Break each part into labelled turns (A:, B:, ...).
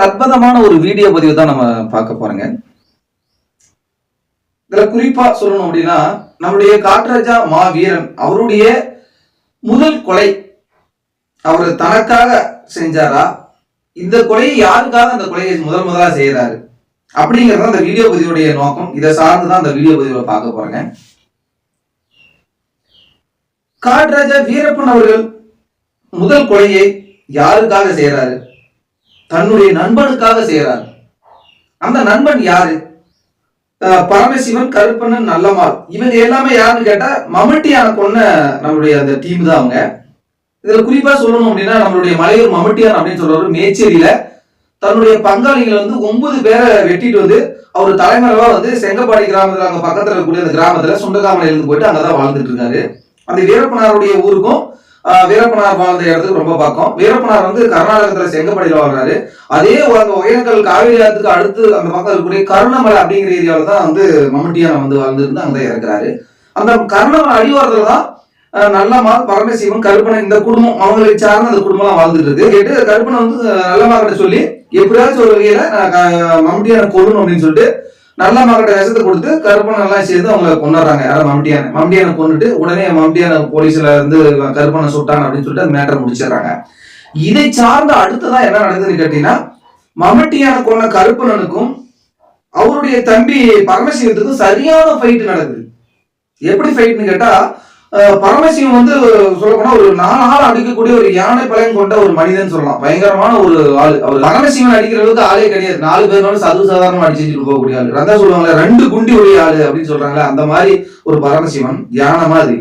A: அற்புதமான ஒரு வீடியோ பதிவு தான் நம்ம பார்க்க போறோங்க. இதுல குறிப்பா சொல்லணும் அப்படின்னா, நம்முடைய காட்டுராஜா மா வீரன் அவருடைய முதல் கொலை அவர் தனக்காக செஞ்சாரா, இந்த கொலையை யாருக்காக அந்த கொலையை முதலா செய்யறாரு அப்படிங்கறது அந்த வீடியோ பதிவுடைய நோக்கம். இதை சார்ந்துதான் அந்த வீடியோ பதிவை பார்க்க போறேங்க. காட்டுராஜா வீரப்பன் அவர்கள் முதல் கொலையை யாருக்காக செய்யறாரு? தன்னுடைய நண்பனுக்காக செய்யறாரு. அந்த நண்பன் யாரு? பரமசிவன், கருப்பண்ணன், நல்லம்மாள். இவங்க எல்லாமே யாருன்னு கேட்டா மம்முட்டியான கொன்ன நம்மளுடைய அந்த டீம் தான் அவங்க. இதுல குறிப்பா சொல்லணும் அப்படின்னா, நம்மளுடைய மலையூர் மம்முட்டியான் அப்படின்னு சொல்றவர் மேச்சேரியில தன்னுடைய பங்காளிகள் 9 பேரை வெட்டிட்டு அவர் தலைமறைவா செங்கப்பாடி கிராமத்துல, அங்க பக்கத்துல இருக்கக்கூடிய அந்த கிராமத்துல சுண்டகாமலையில இருந்து போயிட்டு அங்கதான் வாழ்ந்துட்டு இருக்காரு. அந்த வீரப்பனாருடைய ஊருக்கும் வீரப்பனார் வாழ்ந்த இடத்துக்கு ரொம்ப பக்கம். வீரப்பனார் கர்நாடகத்துல செங்கப்பாடியில வாழ்றாரு. அதே அந்த ஒகேனக்கல் காவிரி ஆத்துக்கு அடுத்து அந்த பக்கம் இருக்கக்கூடிய கருணமலை அப்படிங்கிற ஏரியாவில தான் மம்முட்டியான வாழ்ந்துருந்து அங்க இறக்குறாரு. அந்த கருணமலை அடிவாரத்துல தான் நல்லம்மாள், பரமசிவன், கருப்பணன் இந்த குடும்பம், அவங்களை சார்ந்த அந்த குடும்பம் எல்லாம் வாழ்ந்துட்டு இருக்கு. கேட்டு கருப்பணன் நல்லம்மா கிட்ட சொல்லி எப்படியாச்சும் ஒரு வகையில மம்முட்டியான கொல்லணும் அப்படின்னு சொல்லிட்டு நல்லம்மா கிட்ட விஷத்தை கொடுத்து கருப்பணன் எல்லாம் சேர்ந்து அவங்க கொண்டாடுறாங்க. யாரும் மம்முட்டியான கொண்டுட்டு உடனே மம்முட்டியான போலீஸ்ல கருப்பணன் சுட்டான் அப்படின்னு சொல்லிட்டு அந்த மேட்டரை முடிச்சிடறாங்க. இதை சார்ந்த அடுத்ததான் என்ன நடக்குதுன்னு கேட்டீங்கன்னா, மம்முட்டியான கொண்ட கருப்பணனுக்கும் அவருடைய தம்பி பரமசிவத்துக்கும் சரியான ஃபைட் நடக்குது. எப்படி ஃபைட்னு கேட்டா, பரமசிவன் சொல்ல போனா ஒரு 4 ஆள் அடிக்கக்கூடிய ஒரு யானை பலம் கொண்ட ஒரு மனிதன் சொல்லலாம். பயங்கரமான ஒரு ஆளு. அவர் பரமசிவன் அடிக்கிற அளவுக்கு ஆளே கிடையாது. 4 பேர் சாதாரணமா அடிச்சுட்டு போகக்கூடிய ஆளு. ரத்தா சொல்லுவாங்க 2 குண்டி உடைய ஆளு அப்படின்னு சொல்றாங்களே, அந்த மாதிரி ஒரு பரமசிவன் யானை மாதிரி.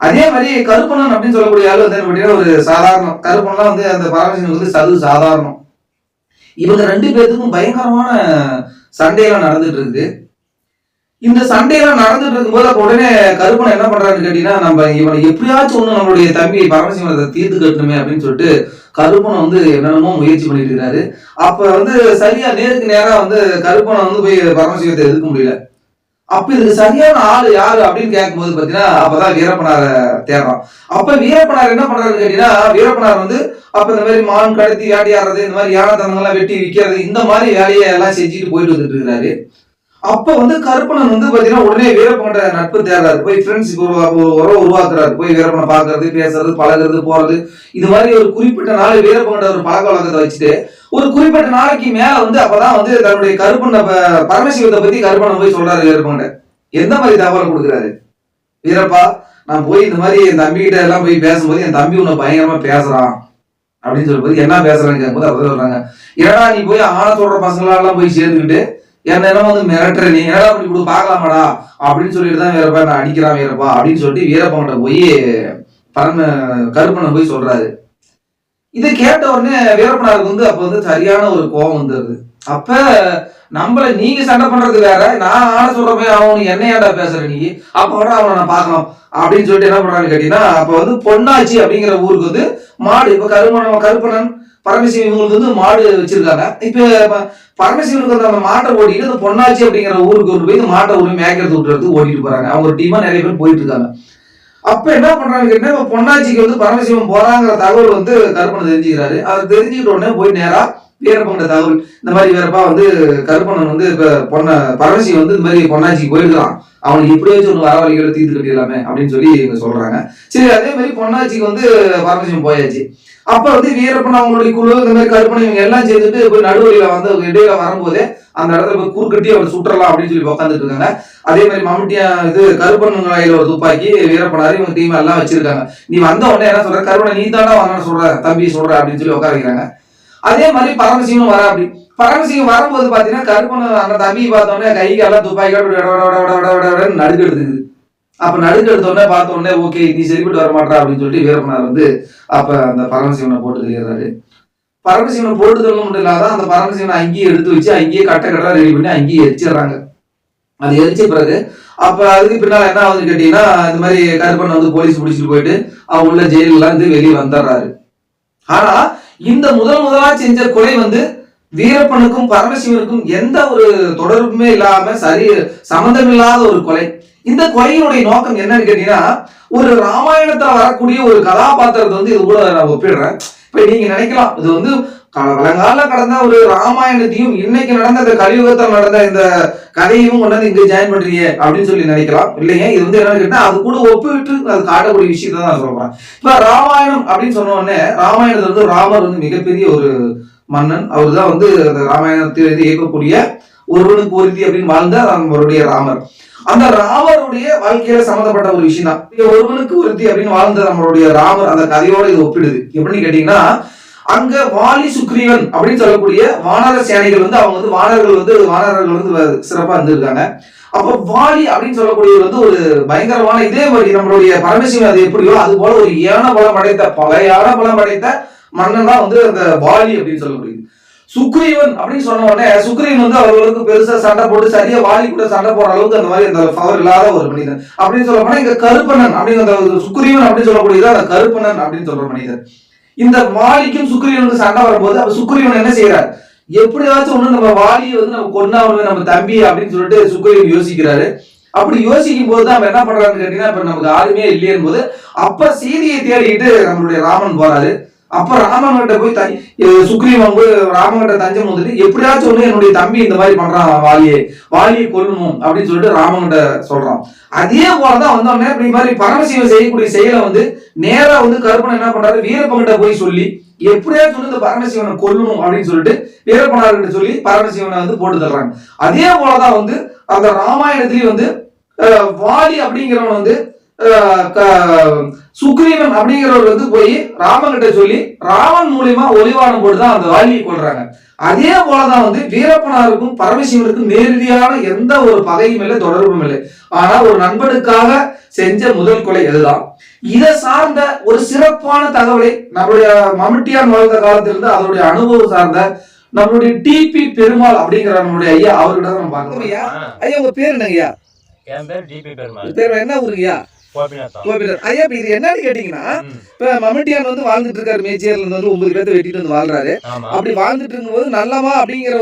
A: அதே மாதிரி கருப்பணன் அப்படின்னு சொல்லக்கூடிய ஆளு ஒரு சாதாரண கருப்பன்லாம் அந்த பரமசிவன் சது சாதாரணம். இவங்க 2 பேருக்கும் பயங்கரமான சண்டையெல்லாம் நடந்துட்டு இருக்கு. இந்த சண்டையெல்லாம் நடந்துட்டு இருக்கும்போது அப்ப உடனே கருப்பன் என்ன பண்றாருன்னு கேட்டீங்கன்னா, நம்ம இவனை எப்படியாச்சும் ஒண்ணு நம்மளுடைய தம்பி பரமசிவனை தீர்த்து கட்டணுமே அப்படின்னு சொல்லிட்டு கருப்பனை என்னென்னமோ முயற்சி பண்ணிட்டு இருக்காரு. அப்ப சரியா நேருக்கு நேரா கருப்பனை போய் பரமசிவத்தை எதிர்க்க முடியல. அப்ப இதுக்கு சரியான ஆளு யாரு அப்படின்னு கேட்கும்போது பாத்தீங்கன்னா, அப்பதான் வீரப்பனார தேடுறான். அப்ப வீரப்பனார் என்ன பண்றாருன்னு கேட்டீங்கன்னா, வீரப்பனார் அப்ப இந்த மாதிரி மான் கடத்தி வேட்டையாடுறது, இந்த மாதிரி யானை தனங்கள்லாம் வெட்டி விற்கிறது, இந்த மாதிரி வேலையை எல்லாம் செஞ்சுட்டு போயிட்டு வந்துட்டு இருக்கிறாரு. அப்ப கருப்பணன் பாத்தீங்கன்னா உடனே வீரப்பனோட நட்பு தேடுறாரு. போய் ஃப்ரெண்ட்ஷிப் உறவு உருவாக்குறாரு. போய் வீரப்பனை பாக்குறது, பேசுறது, பழகிறது, போறது, இது மாதிரி ஒரு குறிப்பிட்ட நாள் வீரப்பனோட ஒரு பழக்க வழக்கத்தை வச்சுட்டு ஒரு குறிப்பிட்ட நாளைக்கு மேல அப்பதான் தன்னுடைய கருப்பண்ண பரமசிவத்தை பத்தி கருப்பண்ணன் போய் சொல்றாரு வீரப்பன்கிட்ட. எந்த மாதிரி தகவல் கொடுக்குறாரு? வீரப்பா, நான் போய் இந்த மாதிரி என் தம்பி கிட்ட எல்லாம் போய் பேசும்போது என் தம்பி உன்னை பயங்கரமா பேசுறான் அப்படின்னு சொல்லும்போது, என்ன பேசுறான்னு கேட்கும்போது அப்பதான் சொல்றாங்க, ஏன்னா நீ போய் ஆன சொல்ற பசங்களெல்லாம் போய் சேர்ந்துக்கிட்டு என்ன மிரட்டுற, நீ என்னடா பண்ணி கொடு பாக்கலாமாடா அப்படின்னு சொல்லிட்டு தான் வீரப்பா நான் அடிக்கிறான் வீரப்பா அப்படின்னு சொல்லிட்டு வீரப்பன்கிட்ட போய் கருப்பனை போய் சொல்றாரு. இதை கேட்ட உடனே வீரப்பனாருக்கு அப்ப சரியான ஒரு கோபம் வந்துருது. அப்ப நம்மள நீங்க சண்டை பண்றது வேற, நான் ஆன சொல்ற போய் அவனு என்ன ஏன்டா பேசுற நீ, அப்ப விட அவனை நான் பார்க்கலாம் அப்படின்னு சொல்லிட்டு என்ன பண்றான்னு கேட்டீங்கன்னா, அப்ப பொன்னாச்சி அப்படிங்கிற ஊருக்கு மாடு, இப்ப கருப்பணன் பரமசிவன் இவங்களுக்கு மாடு வச்சிருக்காங்க. இப்ப பரமசிவனுக்கு அந்த மாட்டை ஓட்டிட்டு அந்த பொன்னாச்சி அப்படிங்கிற ஊருக்கு போய் இந்த மாட்டை ஒரு மேய்க்கிறது விட்டுறது ஓட்டிட்டு போறாங்க. அவங்க ஒரு டீமா நிறைய பேர் போயிட்டு இருக்காங்க. அப்ப என்ன பண்றாங்க கேட்டீங்கன்னா, இப்ப பொன்னாச்சிக்கு பரமசிவன் போறாங்கிற தகவல் கருப்பனை தெரிஞ்சுக்கிறாரு. அதை தெரிஞ்சுக்கிட்ட உடனே போய் நேரா வீரப்பன் தகவல், இந்த மாதிரி வீரப்பா கருப்பணன் இப்ப பரமசிவன் இந்த மாதிரி பொன்னாச்சிக்கு போயிருக்கான், அவனுக்கு எப்படியாச்சும் ஒண்ணு வரவழிகளை தீர்த்து கட்டிடலாமே அப்படின்னு சொல்லி இவங்க சொல்றாங்க. சரி, அதே மாதிரி பொன்னாச்சிக்கு பரமசிவன் போயாச்சு. அப்ப வீரப்பன் அவங்களுடைய குழு இந்த மாதிரி கருப்பனை இவங்க எல்லாம் சேர்ந்துட்டு போய் நடுவழியில இடையில வரும்போதே அந்த இடத்துல போய் குறுக்கட்டி அவர் சுற்றலாம் அப்படின்னு சொல்லி உட்காந்துட்டு இருக்காங்க. அதே மாதிரி மம்முட்டியா கருப்பன் கையில ஒரு துப்பாக்கி, வீரப்பனாரு இவங்க டீம் எல்லாம் வச்சிருக்காங்க. நீ வந்த உடனே என்ன சொல்ற, கருப்பனை நீ தாண்டா வரணும்னு சொல்ற, தம்பி சொல்ற அப்படின்னு சொல்லி உட்கார வைக்கிறாங்க. அதே மாதிரி பரமசிவன் வர அப்படி பரமசிவன் வரும்போது பாத்தீங்கன்னா கருப்பன் அந்த தம்பியை பார்த்த உடனே கைக்கு எல்லாம் துப்பாக்கியோட நடுக்கு எடுத்துக்குது. அப்ப நடுக்கு எடுத்த உடனே பார்த்த உடனே ஓகே நீ சரிப்பட்டு வர மாட்டா அப்படின்னு சொல்லிட்டு வீரப்பனார் அப்ப அந்த பரமசிவனை போட்டு தெரியாரு. பரமசிவனை போட்டு தள்ள மட்டும் இல்லாத அந்த பரமசிவனை அங்கேயே எடுத்து வச்சு அங்கேயே கட்ட ரெடி பண்ணி அங்கேயே எரிச்சிடுறாங்க. அது எரிச்ச பிறகு அப்ப அதுக்கு பின்னால என்ன ஆகுதுன்னு கேட்டீங்கன்னா, இந்த மாதிரி கருப்பன் போலீஸ் பிடிச்சிட்டு போயிட்டு அவங்க உள்ள ஜெயிலாம் வெளியே வந்துடுறாரு. ஆனா இந்த முதலா செஞ்ச கொலை வீரப்பனுக்கும் பரமசிவனுக்கும் எந்த ஒரு தொடர்புமே இல்லாம சம்பந்தம் இல்லாத ஒரு கொலை. இந்த கொலையினுடைய நோக்கம் என்னன்னு கேட்டீங்கன்னா, ஒரு ராமாயணத்துல வரக்கூடிய ஒரு கதாபாத்திரத்தை இது கூட நான் ஒப்பிடுறேன். இப்ப நீங்க நினைக்கலாம், இது பழங்கால கடந்த ஒரு ராமாயணத்தையும் இன்னைக்கு நடந்த இந்த கலியுகத்தில் நடந்த இந்த கதையும் கொண்டாந்து இங்க ஜாயின் பண்றீங்க அப்படின்னு சொல்லி நினைக்கலாம். இல்லைங்க, இது வந்து என்னன்னு கேட்டா அது கூட ஒப்பிட்டு அது காட்டக்கூடிய விஷயத்தை தான் நான் சொல்றேன். இப்ப ராமாயணம் அப்படின்னு சொன்ன உடனே ராமாயணத்துல வந்து ராமர் வந்து மிகப்பெரிய ஒரு மன்னன். அவர் தான் வந்து அந்த ராமாயணத்தை இயக்கக்கூடிய ஒருவனுக்கு ஒருத்தி அப்படின்னு வாழ்ந்த நம்மளுடைய ராமர். அந்த ராமருடைய வாழ்க்கையில சம்மந்தப்பட்ட ஒரு விஷயம் தான் ஒருவனுக்கு ஒருத்தி அப்படின்னு வாழ்ந்த நம்மளுடைய ராமர். அந்த கதையோட இது ஒப்பிடுது. எப்படின்னு கேட்டீங்கன்னா, அங்க வாலி சுக்ரீவன் அப்படின்னு சொல்லக்கூடிய வானர சேனைகள் வந்து அவங்க வந்து வானரர்கள் வந்து சிறப்பா இருந்திருக்காங்க. அப்ப வாலி அப்படின்னு சொல்லக்கூடியவர் வந்து ஒரு பயங்கரமான, இதே மாதிரி நம்மளுடைய பரமசிவன் அது எப்படியோ அது போல ஒரு யானை பலம் அடைத்த மன்னன் தான் வந்து அந்த வாலி அப்படின்னு சொல்லக்கூடியது. சுக்ரீவன் அப்படின்னு சொன்ன உடனே சுக்ரீவன் வந்து அவர்களுக்கு பெருசா சண்டை போட்டு சரியா வாலி கூட சண்டை போற அளவுக்கு அந்த மாதிரி அந்த பவர் இல்லாத ஒரு மனிதன் அப்படின்னு சொல்ல போனா, இங்க கருப்பணன் அப்படின்னு சுக்ரீவன் அப்படின்னு சொல்லக்கூடியது அந்த கருப்பணன் அப்படின்னு சொல்ற மனிதன். இந்த வாலிக்கும் சுக்ரீவனுக்கு சண்டை வரும்போது அப்ப சுக்ரீவன் என்ன செய்யறாரு, எப்படியாச்சும் ஒண்ணு நம்ம வாலியை வந்து நம்ம கொண்டாடணும் நம்ம தம்பி அப்படின்னு சொல்லிட்டு சுக்ரீவன் யோசிக்கிறாரு. அப்படி யோசிக்கும் போது தான் என்ன பண்றாருன்னு கேட்டீங்கன்னா, இப்ப நமக்கு ஆளுமே இல்லையும் போது அப்ப சீதையை தேடிட்டு நம்மளுடைய ராமன் போறாரு. அப்ப ராமன் கிட்ட போய் சுக்ரீவன் போய் ராமன் கிட்ட தஞ்சம் வந்துட்டு எப்படியாச்சும் ஒண்ணு என்னுடைய தம்பி இந்த மாதிரி பண்றான், வாலியை கொல்லணும் அப்படின்னு சொல்லிட்டு ராமன் கிட்ட சொல்றான். அதே போலதான் வந்தோடனே இப்படி மாதிரி பரமசிவன் செய்யக்கூடிய செயலை வந்து நேரா வந்து கருப்பன் என்ன பண்றாரு, வீரப்பன்கிட்ட போய் சொல்லி எப்படியாச்சும் இந்த பரமசிவனை கொல்லணும் அப்படின்னு சொல்லிட்டு வீரப்பனார்கிட்ட சொல்லி பரமசிவனை வந்து போட்டு தர்றாங்க. அதே போலதான் வந்து அந்த ராமாயணத்திலேயே வந்து வாலி அப்படிங்கிறவன் வந்து சுக்ரீவன் அப்படிங்கிறவர் வந்து போய் ராமன் கிட்ட சொல்லி ராமன் மூலியமா ஒளிவானம் போட்டுதான் அந்த வாலியை கொள்றாங்க. அதே போலதான் வந்து வீரப்பனாருக்கும் பரமசிவனுக்கும் நேரடியான எந்த ஒரு பகையும் இல்லை, தொடர்பும் இல்லை. ஆனா ஒரு நண்பனுக்காக செஞ்ச முதல் கொலை அதுதான். இதை சார்ந்த ஒரு சிறப்பான தகவலை நம்மளுடைய மம்முட்டியான் வாழ்ந்த காலத்திலிருந்து அதனுடைய அனுபவம் சார்ந்த நம்மளுடைய டிபி பெருமாள் அப்படிங்கிற நம்மளுடைய ஐயா அவர்கிட்ட நம்ம பார்க்கணும். ஐயா உங்க பேர் என்னங்க ஐயா?
B: என் பேர் டிபி பெருமாள்.
A: பேர் என்ன ஊருங்கய்யா? ஐயா இப்ப இது என்னன்னு கேட்டீங்கன்னா, இப்ப மம்முட்டியான் வந்து வாழ்ந்துட்டு இருக்காரு, மேச்சியர்ல இருந்து வந்து 9 பேர்த்த வெட்டிட்டு வந்து வாழ்றாரு. அப்படி வாழ்ந்துட்டு இருக்கும்போது நல்லமா அப்படிங்கிற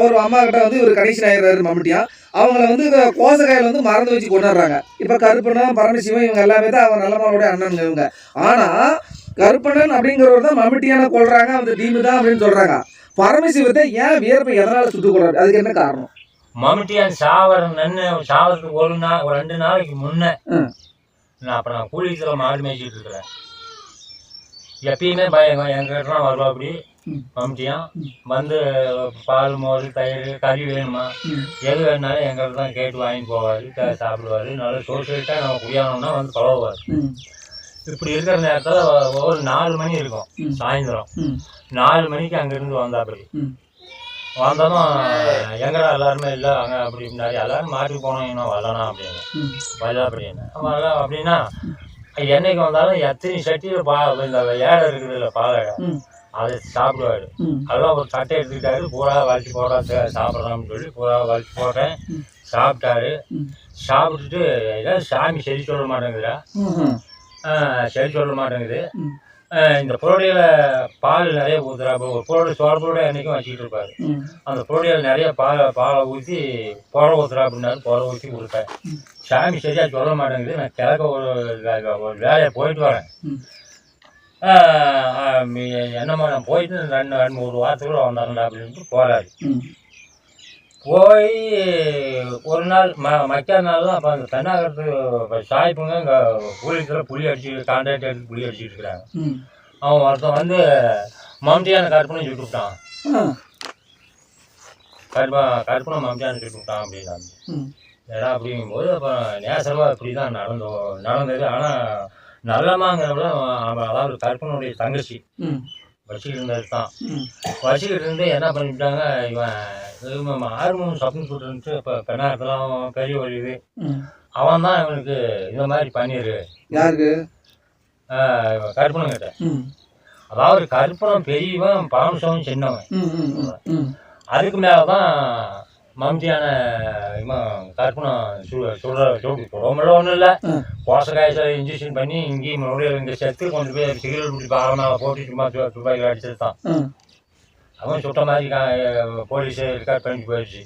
A: ஒரு அம்மா கிட்ட வந்து ஒரு கனெக்ஷன் ஆயிடுறாரு மம்முட்டியான். அவங்கள வந்து கோசகாயில வந்து மறந்து வச்சு கொண்டாடுறாங்க. இப்ப கருப்பணன் பரமசிவன் இவங்க எல்லாமே தான் அவங்க நல்லமாவுடைய அண்ணன் இவங்க. ஆனா கருப்பணன் அப்படிங்கிறவர் தான் மம்முட்டியான கொள்றாங்க, அந்த டீமு தான் அப்படின்னு சொல்றாங்க. பரமசிவத்தை ஏன் வீரப்பன் எதனால சுட்டு கொள்றாரு, அதுக்கு என்ன காரணம்?
B: மம்முட்டியான் சாவறதுக்கு ஒரு 2 நாளைக்கு முன்ன நான் கூலித்துல மாடு மேய்ச்சிட்டு இருக்கிறேன். எப்பயுமே எங்கிட்டலாம் வருவா. அப்படி மம்முட்டியான் வந்து பால் மோர் தயிர் கறி வேணுமா எது வேணுனாலும் எங்கிட்ட தான் கேட்டு வாங்கிட்டு போவார், சாப்பிடுவார். நல்லா சோசியலிட்டாக நம்ம குடியானோம்னா வந்து பழகுவார். இப்படி இருக்கிற நேரத்தில் ஒரு 4 மணி இருக்கும் சாயந்தரம். 4 மணிக்கு அங்கேருந்து வந்தாப்படி வந்ததும் எங்கடா எல்லாருமே இல்லை அங்கே அப்படின்னாரு. எல்லாரும் மாட்டுக்கு போனோம், இன்னும் வரலாம் அப்படின்னு வரல அப்படின்னு வரல அப்படின்னா என்னைக்கு வந்தாலும் எத்தனை சட்டியில் இந்த ஏடை இருக்குது இல்லை பாலை அதை சாப்பிடுவாரு. அதெல்லாம் ஒரு சட்டை எடுத்துக்கிட்டாரு, பூரா வலிச்சு போடுறா சாப்பிட்றான்னு சொல்லி பூரா வலிச்சு போட்டேன். சாப்பிட்டாரு. சாப்பிட்டுட்டு ஏதாவது சாமி சரி சொல்ல மாட்டேங்குதுடா, சரி சொல்ல மாட்டேங்குது. இந்த புரோடியில் பால் நிறைய ஊற்றுறா. ஒரு புரோடி சோழப்பூட என்றைக்கும் வச்சுக்கிட்டு இருப்பாரு. அந்த புரோடியில் நிறைய பாலை ஊற்றி புற ஊற்றுறா அப்படின்னாரு. புற ஊற்றி கொடுத்தேன். சாமி சரியாக சொல்ல மாட்டேங்குது. நான் கிழக்க ஒரு வேலையை போயிட்டு வரேன். என்னம்மா நான் போயிட்டு 2 வாரத்துக்குள்ள வந்தாருண்டா அப்படின்ட்டு போகிறாரு. போய் ஒரு நாள் மக்கிய நாள் தான். அப்போ அந்த தென்னாகரத்து சாய்ப்புங்க இங்கே கூலியத்தில் புளி அடிச்சு கான்ட்ராக்ட் எடுத்து புளி அடிச்சுட்டு இருக்கிறாங்க. அவன் ஒருத்தன் வந்து மம்முட்டியான கற்பனை சுட்டு விட்டான். கற்பனை மம்முட்டியான சுட்டு விட்டான் அப்படின்னாங்க. ஏன்னா அப்படிங்கும்போது அப்போ நேசரவாக இப்படி தான் நடந்தது. ஆனால் நல்லமாங்கிறவள அதாவது கற்பனுடைய தங்கச்சி வச்சுக்கிட்டு இருந்தது தான். வச்சுக்கிட்டு இருந்து என்ன பண்ணிவிட்டாங்க, இவன் ஆர்வம் சப்னு சொல்லிட்டு இப்போ பெண்ணாக்கெல்லாம் பெரிய வலியுது. அவன் தான் இவனுக்கு இந்த மாதிரி பண்ணிடு.
A: யாருக்கு?
B: கற்பனங்கிட்ட. அதாவது கற்பனம் பெரியவன், பரமசிவன் சின்னவன். அதுக்கு மேலதான் மம்முட்டியான இவன் கற்பனம் சுடுறோம்ல ஒன்றும் இல்லை. கோசக்காய்ச்சல் இன்ஜெக்ஷன் பண்ணி இங்கேயும் மறுபடியும் இங்கே செத்து கொண்டு போய் சிகரெட் பிடிச்சி பாரமாக போட்டு சும்மா துப்பாக்கி அடிச்சது தான். அவன் சுட்ட மாதிரி போலீஸ் ரெக்கார்ட் பண்ணிட்டு போயிடுச்சு.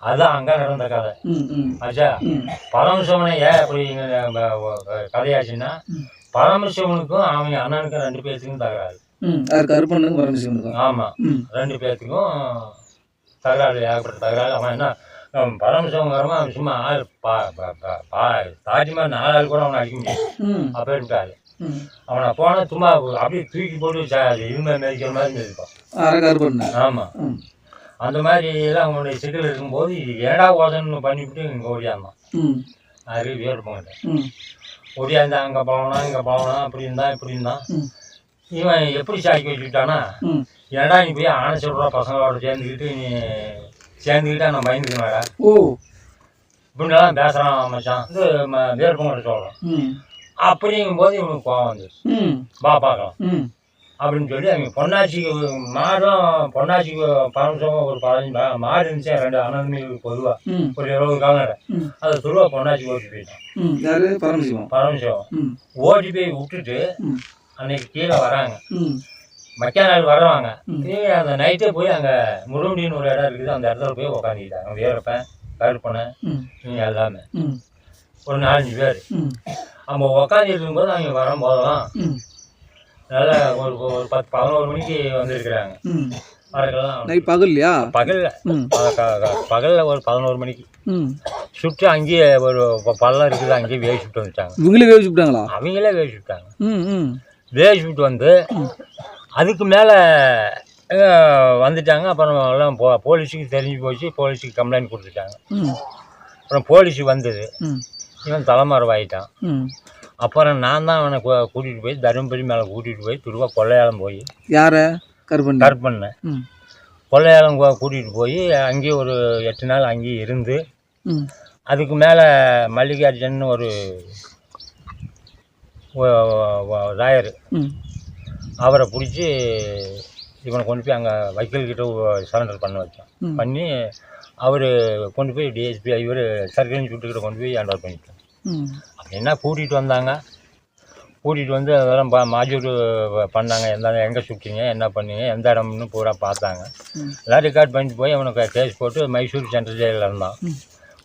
B: அதுதான் அங்கே நடந்த கதை. ஆச்சா பரமசிவனை ஏன் அப்படி கதையாச்சுன்னா, பரமசிவனுக்கும் அவன் அண்ணனுக்கும் 2 பேருக்கும் தகராறு.
A: யார் கருப்பண்ணனுக்கு பரமசிவனுக்கும்?
B: ஆமாம், 2 பேர்த்துக்கும் தகராறு, ஏகப்பட்ட தகராறு. அவன் என்ன பரமசிவம் வரமா சும்மா ஆள் தாஜ்மஹால் 4 ஆள் கூட அவனை அடிக்க முடியும். அப்போ இருக்காது. அவனை போனால் சும்மா அப்படியே தூக்கி போட்டு இருமை மேய்க்கிற மாதிரி மிதிப்பான்
A: கருப்பண்ண.
B: ஆமாம், அந்த மாதிரி எல்லாம் அவனுடைய சிக்கல் இருக்கும்போது ஏடா ஓதன்னு பண்ணிவிட்டு இங்கே ஓடியாந்தான். அது வீரப்பங்கிட்ட ஓடியாந்தா அங்கே போகணும் இங்கே போகணும் அப்படி இருந்தான் இப்படி இருந்தான். இவன் எப்படி சாக்கி வச்சுக்கிட்டானா, ஏடா நீ போய் ஆணை சொல்கிற பசங்களோட சேர்ந்துக்கிட்டா நான் பயந்துக்கணும்டா இப்படிலாம் பேசுகிறான் மச்சான். இது வீரப்பங்கிட்ட சொல்கிறான். அப்படிங்கும்போது இவனுக்கு கோவம் வந்துச்சு. வா பார்க்கலாம் அப்படின்னு சொல்லி அவங்க பொன்னாச்சிக்கு பொன்னாச்சிக்கு பரமசிவம் ஒரு 15 மாடு இருந்துச்சு. 2 அனந்தமிக்கு பொதுவாக ஒரு 20 கால்நடை. அதை துருவா பொன்னாச்சிக்கு ஓட்டி போயிட்டான். பரமசிவம் ஓட்டி போய் விட்டுட்டு அன்னைக்கு கீழே வராங்க. மக்கா நாள் வர்றவாங்க. அந்த நைட்டே போய் அங்கே முருகண்டின்னு ஒரு இடம் இருக்குது. அந்த இடத்துல போய் உக்காந்துக்கிட்டாங்க. வீரப்பன், கருப்பனை, எல்லாமே ஒரு 4-5 பேர். அவங்க உக்காந்துட்டு இருக்கும்போது அவங்க வரும்போதெல்லாம் நல்லா ஒரு 10-11 மணிக்கு வந்திருக்கிறாங்க. அதுக்கெல்லாம்
A: பகல்லையா?
B: பகலில் ஒரு 11 மணிக்கு சுட்டு அங்கேயே ஒரு பள்ளம் இருக்குது. அங்கேயே வேவி சுட்டு வந்துட்டாங்க.
A: இவங்களே வேவி சுட்டாங்களா?
B: அவங்களே வேவி சுட்டாங்க. வேவி சுட்டு வந்து அதுக்கு மேலே வந்துட்டாங்க. அப்புறம் எல்லாம் போலீஸுக்கு தெரிஞ்சு போச்சு. போலீஸுக்கு கம்ப்ளைண்ட் கொடுத்துட்டாங்க. அப்புறம் போலீஸு வந்தது. இவன் தலைமறைவாயிட்டான். அப்புறம் நான் தான் அவனை கூட்டிகிட்டு போய் தருமபுரி மேலே கூட்டிகிட்டு போய் திருவா கொள்ளையாளம் போய்
A: யாரை
B: கருப்பண்ண கொள்ளையாளம் கூட்டிகிட்டு போய் அங்கேயே ஒரு 8 நாள் அங்கேயே இருந்து அதுக்கு மேலே மல்லிகார்ஜுன் ஒரு ராயர் அவரை பிடிச்சி இவனை கொண்டு போய் அங்கே வக்கீல்கிட்ட சரண்டர் பண்ண வச்சான். பண்ணி அவர் கொண்டு போய் டிஎஸ்பி இவர் சர்க்கிள் இன்ஸ்பெக்டர்கிட்ட கொண்டு போய் ஹேண்ட் ஓவர் பண்ணிட்டான். என்ன கூட்டிகிட்டு வந்தாங்க. கூட்டிகிட்டு வந்து அதெல்லாம் மாஜூர் பண்ணாங்க. எங்கே சுட்டிங்க, என்ன பண்ணீங்க, எந்த இடம்னு பூரா பார்த்தாங்க. எல்லாம் ரெக்கார்ட் பண்ணிட்டு போய் அவனுக்கு கேஸ் போட்டு மைசூர் சென்ட்ரல் ஜெயிலில் இருந்தான்.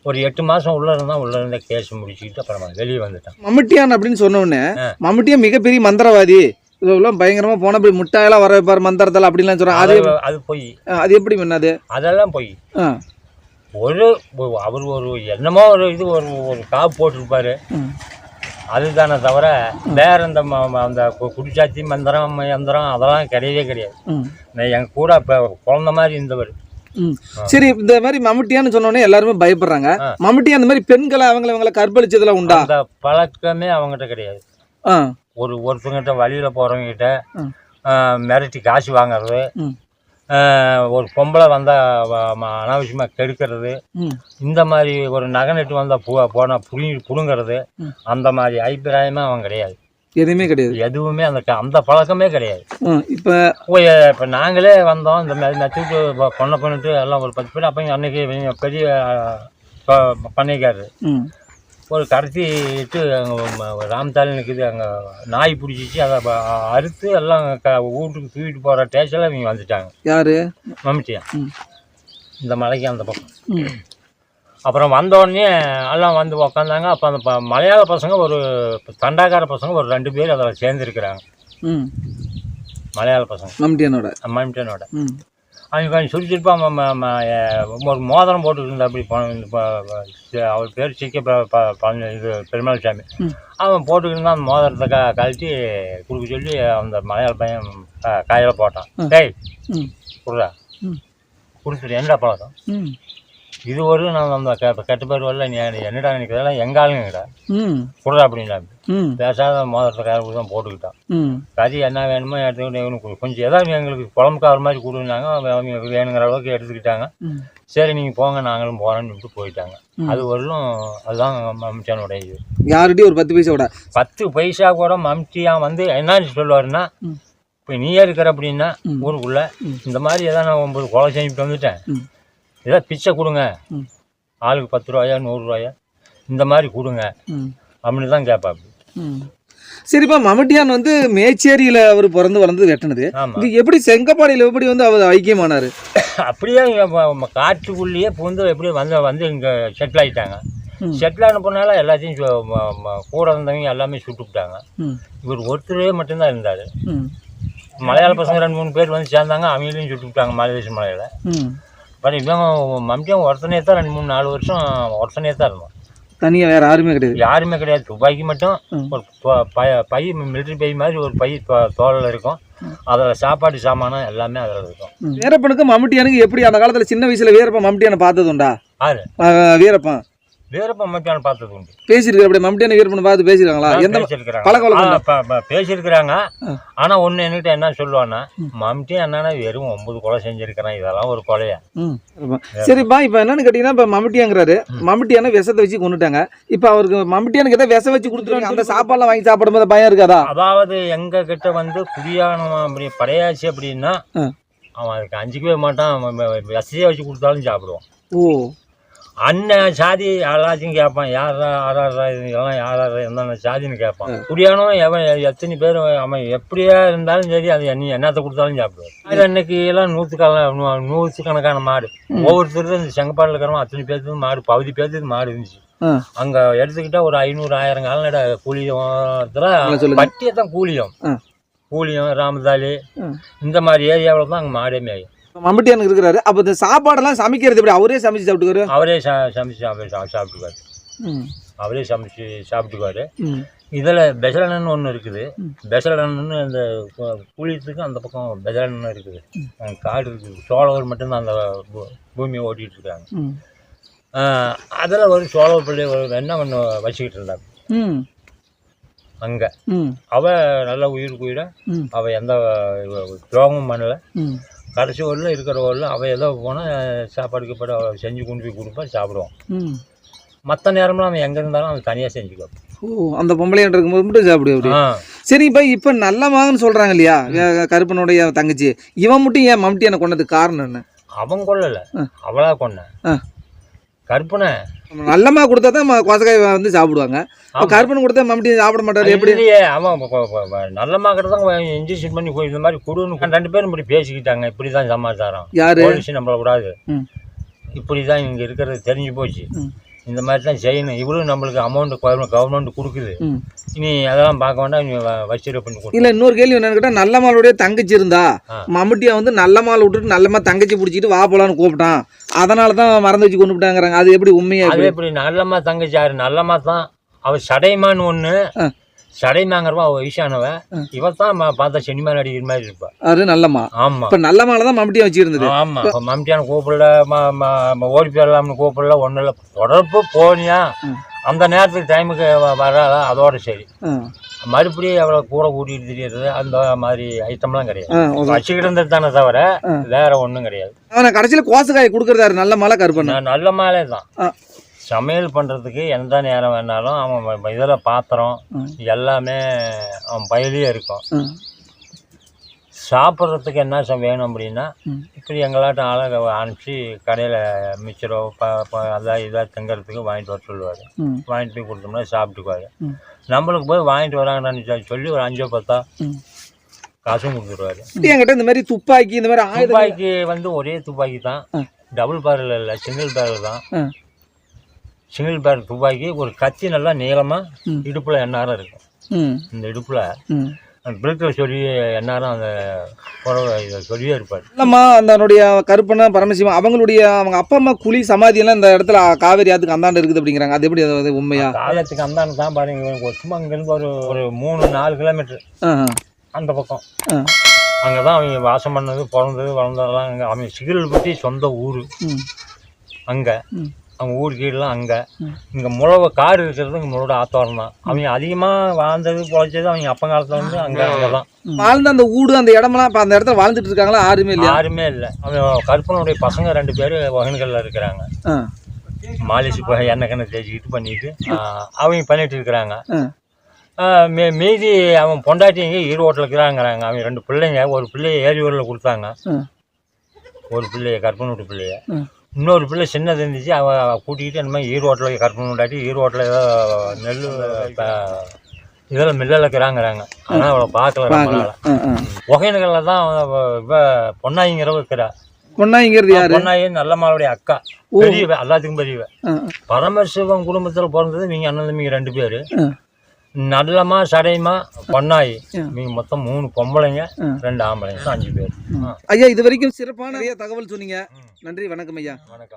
B: ஒரு 8 மாதம் உள்ளே இருந்தான். உள்ளே இருந்த கேஸ் முடிச்சுக்கிட்டு அப்புறமா வெளியே வந்துட்டான்.
A: மம்முட்டியான் அப்படின்னு சொன்ன உடனே மம்முட்டியா மிகப்பெரிய மந்திரவாதி, இதெல்லாம் பயங்கரமாக போன போய் முட்டாயெல்லாம் வர வைப்பார் மந்திரத்தில் அப்படின்லாம் சொல்கிறாங்க.
B: அது போய்
A: அது எப்படி பண்ணாது? அதெல்லாம்
B: போய் அவர் ஒரு என்னமோ ஒரு இது ஒரு காப்பு போட்டிருப்பாரு. அதுதானே தவிர வேற அந்த குடிச்சாத்தி மந்திரம் யந்திரம் அதெல்லாம் கிடையவே கிடையாது. எங்க கூட இப்போ குழந்த மாதிரி இருந்தவர்.
A: சரி, இந்த மாதிரி மம்முட்டியான்னு சொன்னோடனே எல்லாருமே பயப்படுறாங்க. மம்முட்டியா அந்த மாதிரி பெண்களை அவங்கள கற்பழிச்சதெல்லாம் உண்டா?
B: அந்த பழக்கமே அவங்ககிட்ட கிடையாது. ஒருத்தங்கிட்ட வழியில போறவங்க கிட்ட மிரட்டி காசு வாங்கறது, ஒரு பொம்பளை வந்தால் அனாவசியமாக கெடுக்கிறது, இந்த மாதிரி ஒரு நகை நட்டு வந்தால் போனால் புடுங்கிறது, அந்த மாதிரி அபிப்பிராயமே அவன் கிடையாது.
A: எதுவுமே கிடையாது.
B: எதுவுமே அந்த பழக்கமே கிடையாது. இப்போ நாங்களே வந்தோம் இந்த மாதிரி நச்சுட்டு பொண்ணை பண்ணிட்டு எல்லாம் ஒரு 10 பேர். அப்போ அன்னைக்கு பெரிய பண்ணைக்காரு ஒரு கடத்திட்டு அங்கே ராம்தாலி நிற்குது. அங்கே நாய் பிடிச்சிச்சு. அதை அறுத்து எல்லாம் வீட்டுக்கு தூக்கிட்டு போகிற ஸ்டேஷனில் இவங்க வந்துட்டாங்க.
A: யார்?
B: மம்முட்டியா. இந்த மலைக்கு அந்த பக்கம். அப்புறம் வந்தோடனே எல்லாம் வந்து உக்காந்தாங்க. அப்போ அந்த மலையாள பசங்க ஒரு தண்டாக்கார பசங்க ஒரு 2 பேர் அதில் சேர்ந்துருக்குறாங்க. மலையாள பசங்க மம்முட்டியானோட அவங்க கொஞ்சம் சுரிச்சிருப்பான். ஒரு மோதிரம் போட்டுட்டு இருந்தா அப்படி அவர் பேர் இது பெருமாள் சாமி. அவன் போட்டுக்கிட்டு அந்த மோதிரத்தை கழட்டி கொடுக்க சொல்லி அந்த மலையாள பையன் காயில் போட்டான். டேய் கொடுறா, கொடுத்துட்டு என்னடா பழக்கம் இது ஒரு நான் அந்த கெட்ட பேர் வரல, நீ என்னடா நினைக்கிறதெல்லாம் எங்க ஆளுங்கடா கொடுறா அப்படின்னா பேசாத மோதிரத்தை காயில் தான் போட்டுக்கிட்டான். கறி என்ன வேணுமோ எடுத்துக்கிட்டு கொஞ்சம் ஏதாவது எங்களுக்கு குழம்புக்கார மாதிரி கொடுனாங்க. அவங்க வேணுங்கிற அளவுக்கு எடுத்துக்கிட்டாங்க. சரி நீங்கள் போங்க நாங்களும் போகிறோன்னு சொல்லிட்டு போயிட்டாங்க. அது வரலும் அதுதான் மம்முட்டியானோட இது.
A: யாருடைய ஒரு 10 பைசா கூட
B: 10 பைசா கூட மம்முட்டியா வந்து என்னன்னு சொல்லுவாருன்னா, இப்போ நீயே இருக்கிற அப்படின்னா ஊருக்குள்ள இந்த மாதிரி ஏதாவது நான் 9 கொலை செஞ்சுட்டு வந்துட்டேன், ஏதாவது பிச்சை கொடுங்க, ஆளுக்கு 10 ரூபாயா 100 ரூபாயா இந்த மாதிரி கொடுங்க அப்படின்னு தான் கேட்பாப்பு.
A: சரிப்பா, மம்முட்டியான் வந்து மேச்சேரியில் அவர் பிறந்து வளர்ந்து வெட்டினது. எப்படி செங்கப்பாடியில் எப்படி வந்து அவர் ஐக்கியமானார்?
B: அப்படியே காட்டுக்குள்ளேயே புகுந்து எப்படி வந்து இங்கே செட்டில் ஆகிட்டாங்க. செட்டில் ஆன போனால எல்லாத்தையும் கூட இருந்தவங்க எல்லாமே சுட்டுவிட்டாங்க. இவர் ஒருத்தரே மட்டும்தான் இருந்தார். மலையாள பசங்க 2-3 பேர் வந்து சேர்ந்தாங்க, அவங்களையும் சுட்டு விட்டாங்க மலைதேச மலையில். பட் இவன் மம்டியும் ஒருத்தனே தான் 2-3-4 வருஷம் ஒருத்தனே தான் இருந்தான்.
A: தனியாக வேறு யாருமே கிடையாது?
B: யாருமே கிடையாது. துப்பாக்கி மட்டும் ஒரு பை மிலிட்ரி பை மாதிரி ஒரு பை தோளில் இருக்கும். அதில் சாப்பாடு சாமானம் எல்லாமே அதில் இருக்கும்.
A: வீரப்பனுக்கு மம்முட்டியானுக்கு எப்படி அந்த காலத்தில் சின்ன வயசில் வீரப்பன் மம்முட்டியானை பார்த்தது உண்டா?
B: யாரு?
A: வீரப்பன்
B: மம்முட்டியான பார்த்தது உண்டு.
A: பேசியிருக்கிற அப்படி மம்முட்டியான வீரப்பனை பார்த்து பேசியிருக்காங்களா? எந்த
B: பேசியிருக்கிறாங்க. ஆனால் ஒன்று என்கிட்ட என்ன சொல்லுவான்னா, மம்முட்டி என்னன்னா வெறும் 9 கொலை செஞ்சிருக்கிறான், இதெல்லாம் ஒரு கொலையா?
A: சரிப்பா, இப்போ என்னன்னு கேட்டீங்கன்னா, இப்போ மம்முட்டியாங்கிறாரு, மம்முட்டியான விஷத்தை வச்சு கொண்டுட்டாங்க. இப்போ அவருக்கு மம்முட்டியானுக்கு ஏதாவது விஷம் வச்சு கொடுத்துருவாங்க, அந்த சாப்பாடுலாம் வாங்கி சாப்பிடும்போது பயம் இருக்காதா?
B: அதாவது எங்க கிட்ட வந்து குடியானம் அப்படி படையாச்சு அப்படின்னா அவன் அதுக்கு அஞ்சிக்கவே மாட்டான். விஷத்தையே வச்சு கொடுத்தாலும் சாப்பிடுவான்.
A: ஓ,
B: அண்ணன் சாதி எல்லாத்தையும் கேட்பான், யாரா ஆறாரா இதெல்லாம் யாரா என்னென்ன சாதின்னு கேட்பான். குடியானோ எத்தனை பேர் அவன் எப்படியா இருந்தாலும் சரி, அது என்னத்தை கொடுத்தாலும் சாப்பிடுவார். அன்னைக்கு எல்லாம் நூற்றுக்கணக்கான மாடு ஒவ்வொருத்தருக்கும் இந்த செங்கப்பாடில் இருக்கிறவங்க அத்தனை பேர்த்துக்கு மாடு, பகுதி பேர்த்துக்கு மாடு இருந்துச்சு. அங்க எடுத்துக்கிட்டா ஒரு 500-1000 கால்நடை கூலியம், பட்டியை தான் கூலியம் ராமதாலி இந்த மாதிரி ஏரியாவில் தான் அங்கே மாடே மேயும்.
A: மம்முட்டியானுக்கு இருக்கிறாரு. அப்போ இந்த சாப்பாடெல்லாம் சமைக்கிறது எப்படி? அவரே சமைச்சு சாப்பிட்டுக்காரு?
B: அவரே சமைச்சு சாப்பிட்டுக்காரு. அவரே சமைச்சு சாப்பிட்டுக்குவாரு. இதில் பெசலன்னு ஒன்று இருக்குது. பெசலன்னு அந்த கூலியத்துக்கு அந்த பக்கம் பெசலன்னு இருக்குது. காடு இருக்குது. சோழவர் மட்டும்தான் அந்த பூமியை ஓட்டிகிட்டு இருக்காங்க. அதில் ஒரு சோழவர் பிள்ளை என்ன ஒன்று வச்சுக்கிட்டு இருந்தாங்க அங்கே. அவள் நல்லா உயிருக்கு உயிரை, அவள் எந்த துரோகமும் பண்ணலை. கடைசி ஊரில் இருக்கிற ஊரில் அவள் ஏதோ போனால் சாப்பாடுக்கு போய்ட்டு அவள் செஞ்சு கொண்டு போய் கொடுப்பா, சாப்பிடுவான். மற்ற நேரம்லாம் அவன் எங்கே இருந்தாலும் அவன் தனியாக செஞ்சுக்குவான். ஓ, அந்த பொம்பளையான் இருக்கும்போது மட்டும் சாப்பிடுவோம். சரி, இப்போ நல்ல மகன் சொல்கிறாங்க இல்லையா, கருப்பனுடைய தங்கச்சி, இவன் மட்டும் ஏன் மம்முட்டியானை கொண்டதுக்கு காரணம் என்ன? அவன் கொள்ளலை, அவளா கொன்ன. கருப்பனை நல்லமா கொடுத்தா தான் கோசக்காய் வந்து சாப்பிடுவாங்க. கருப்பனை கொடுத்தா மம்முட்டி சாப்பிட மாட்டாரு. எப்படி? அவன் நல்லமா கிட்ட இன்ஜெக்ஷன் பண்ணி இந்த மாதிரி கொடுன்னு 2 பேரும் இப்படி பேசிக்கிட்டாங்க. இப்படிதான் சமாச்சாரம். யாரு? போலீஸ் நம்மள கூடாது, இப்படிதான் இங்க இருக்கிறது தெரிஞ்சு போச்சு, இந்த மாதிரி தான் செய்யணும். இவரும் நம்மளுக்கு அமௌண்ட் கவர்மெண்ட் கொடுக்குது, இனி அதெல்லாம் பார்க்க வேண்டாம், நீ வச்சிரு பண்ணி. இல்லை, இன்னொரு கேள்வி என்னன்னு கேட்டால், நல்ல மாளுடைய தங்கச்சி இருந்தா மம்முட்டியா வந்து நல்ல மால் விட்டுட்டு நல்லமா தங்கச்சி பிடிச்சிட்டு வா போலான்னு கூப்பிட்டான், அதனால தான் மறந்து வச்சு கொண்டு விட்டாங்கிறாங்க. அது எப்படி உண்மையா? அது எப்படி? நல்லம்மா தங்கச்சி யாரு? நல்லம்மா தான். அவள் சடைமான்னு ஒன்று, சடைமாங்கிறவா அவள் வயசானவ. இவத்தான் பார்த்தா சினிமா நடிக்கிற மாதிரி இருப்பா. அது நல்லம்மா. ஆமா, இப்போ நல்லம்மால தான் மம்முட்டியா வச்சிருந்தது. ஆமா, மம்முட்டியான கூப்பிடல, ஓடி போயிடலாம்னு கூப்பிடல, ஒன்றும் இல்லை. தொடர்பு போனியா அந்த நேரத்துக்கு டைமுக்கு வராதா, அதோட சரி. மறுபடியும் அவளை கூட கூட்டிகிட்டு திரியிறது அந்த மாதிரி ஐட்டம்லாம் கிடையாது. வச்சுக்கிட்டு இருந்தது தானே தவிர வேற ஒன்றும் கிடையாது. ஆனால் கடைசியில் கோசக்காய் கொடுக்குறதாரு நல்ல மாலை கருப்பண்ண? நல்ல மாலை தான். சமையல் பண்ணுறதுக்கு எந்த நேரம் வேணாலும் அவன் இதில் பாத்திரம் எல்லாமே அவன் பயிலையே இருக்கும். சாப்பிட்றதுக்கு என்ன வேணும் அப்படின்னா, இப்படி எங்களாட்டம் ஆளை அனுப்பிச்சி கடையில் மிச்சரோ அதான் இதாக திங்கிறதுக்கு வாங்கிட்டு வர சொல்லுவார். வாங்கிட்டு போய் கொடுத்தோம்னா சாப்பிட்டுக்குவாரு. நம்மளுக்கு போய் வாங்கிட்டு வராங்கன்னு சொல்லி ஒரு 5-10 காசும் கொடுத்துருவாரு. என்கிட்ட இந்த மாதிரி துப்பாக்கி, இந்த மாதிரி துப்பாக்கி வந்து ஒரே துப்பாக்கி தான், டபுள் பேரல் இல்லை, சிங்கிள் பேரல் தான். சிங்கிள் பேரல் துப்பாக்கி. ஒரு கத்தி நல்லா நீளமாக இடுப்பில் எந்நேரம் இருக்கும். இந்த இடுப்பில் பிளத்தில் சொல்லி எந்நேரம் அந்த சொல்லியே இருப்பார். இல்லைம்மா, அதனுடைய கருப்பண்ண பரமசிவம் அவங்க அப்பா அம்மா குழி சமாதியெல்லாம் இந்த இடத்துல காவேரி ஆற்றுக்கு அந்தாண்டு இருக்குது அப்படிங்கிறாங்க. அது எப்படி? அது உண்மையா? காலத்துக்கு அந்தாண்டு தான் பாருங்க. சும்மா இங்கேருந்து ஒரு 3-4 கிலோமீட்டர் அந்த பக்கம். அங்கே தான் அவங்க வாசம் பண்ணது, பிறந்தது, வளர்ந்ததெல்லாம் அங்கே. அவங்க சிகில் பற்றி சொந்த ஊர் அங்கே. அவங்க ஊர் கீழெலாம் அங்கே. இங்கே முழவ காடு இருக்கிறது இங்கே முழோட ஆத்தோரம் தான். அவங்க அதிகமாக வாழ்ந்தது பொழைச்சது அவங்க அப்பா காலத்தில் வந்து அங்கே தான் வாழ்ந்து. அந்த ஊடு அந்த இடமெல்லாம் இப்போ அந்த இடத்துல வாழ்ந்துட்டு இருக்காங்களா? யாருமே இல்லை. யாருமே இல்லை. அவங்க கருப்பனுடைய பசங்க 2 பேர் வகன்களில் இருக்கிறாங்க. மாலிஷ் எண்ணெய் கண்ணை தேய்ச்சிக்கிட்டு பண்ணிட்டு அவங்க பண்ணிட்டு இருக்கிறாங்க. மீதி அவன் பொண்டாட்டி இங்கே ஈரோட்டில் இருக்கிறாங்கிறாங்க. அவங்க 2 பிள்ளைங்க. ஒரு பிள்ளைய ஏரியூரில் கொடுத்தாங்க, ஒரு பிள்ளைய கருப்பன் வீட்டு பிள்ளைய. இன்னொரு பிள்ளை சின்னது இருந்துச்சு, அவள் கூட்டிக்கிட்டு இந்த மாதிரி ஈரோட்டில் கருப்பன் உண்டாட்டி ஈரோட்டில் ஏதோ நெல் இதெல்லாம் மில்லில் இருக்கிறாங்கிறாங்க. ஆனால் அவளை பார்க்கல ரொம்ப நாளாக. ஒகேனக்கல்லில் தான் இப்போ பொன்னாயிங்கிறவ இருக்கிறா. பொன்னாயிங்கிறது யார்? பொன்னாயி நல்லம்மாளுடைய அக்கா, பெரியவ, எல்லாத்துக்கும் பெரியவ. பரமசிவம் குடும்பத்தில் பிறந்தது நீங்கள் அண்ணன் தம்பிங்க 2 பேர். நல்லமா சடையமா பொன்னாயி நீங்க மொத்தம் 3 பொம்பளைங்க 2 ஆம்பளைங்க 5 பேர்.
A: ஐயா இது வரைக்கும் சிறப்பான நிறைய தகவல் சொன்னீங்க. நன்றி, வணக்கம் ஐயா.
B: வணக்கம்.